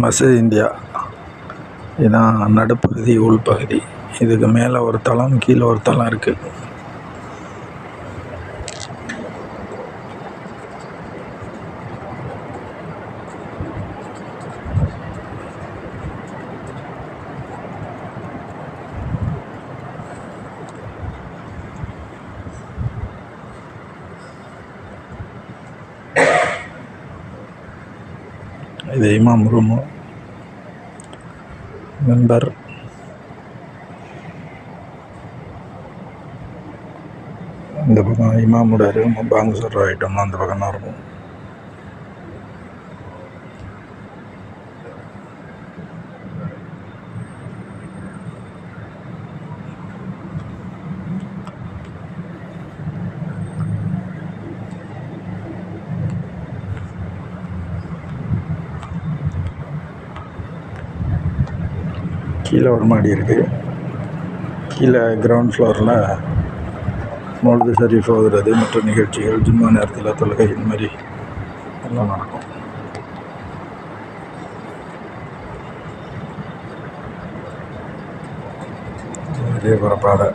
மஸ்ஜித் India. இதுதான் நடுப்பகுதி, உள்பகுதி. இதுக்கு மேலே ஒரு தளம், கீழே ஒரு தளம் இருக்குது. இது இமாம் ரூமு, மெம்பர். இந்த பக்கம் இமாமோட ரூம், பாங்கு சொல்கிற ஐட்டம்லாம் அந்த பக்கம் தான் இருக்கும். கீழே ஒரு மாடி இருக்குது. கீழே கிரவுண்ட் ஃப்ளோரில் மௌலிது ஷரீஃப் ஓதுறது, மற்ற நிகழ்ச்சிகள், ஜும்மா நேரத்தில் தொழுகை, இந்த மாதிரி எல்லாம் நடக்கும். இதே போகிற பாதை.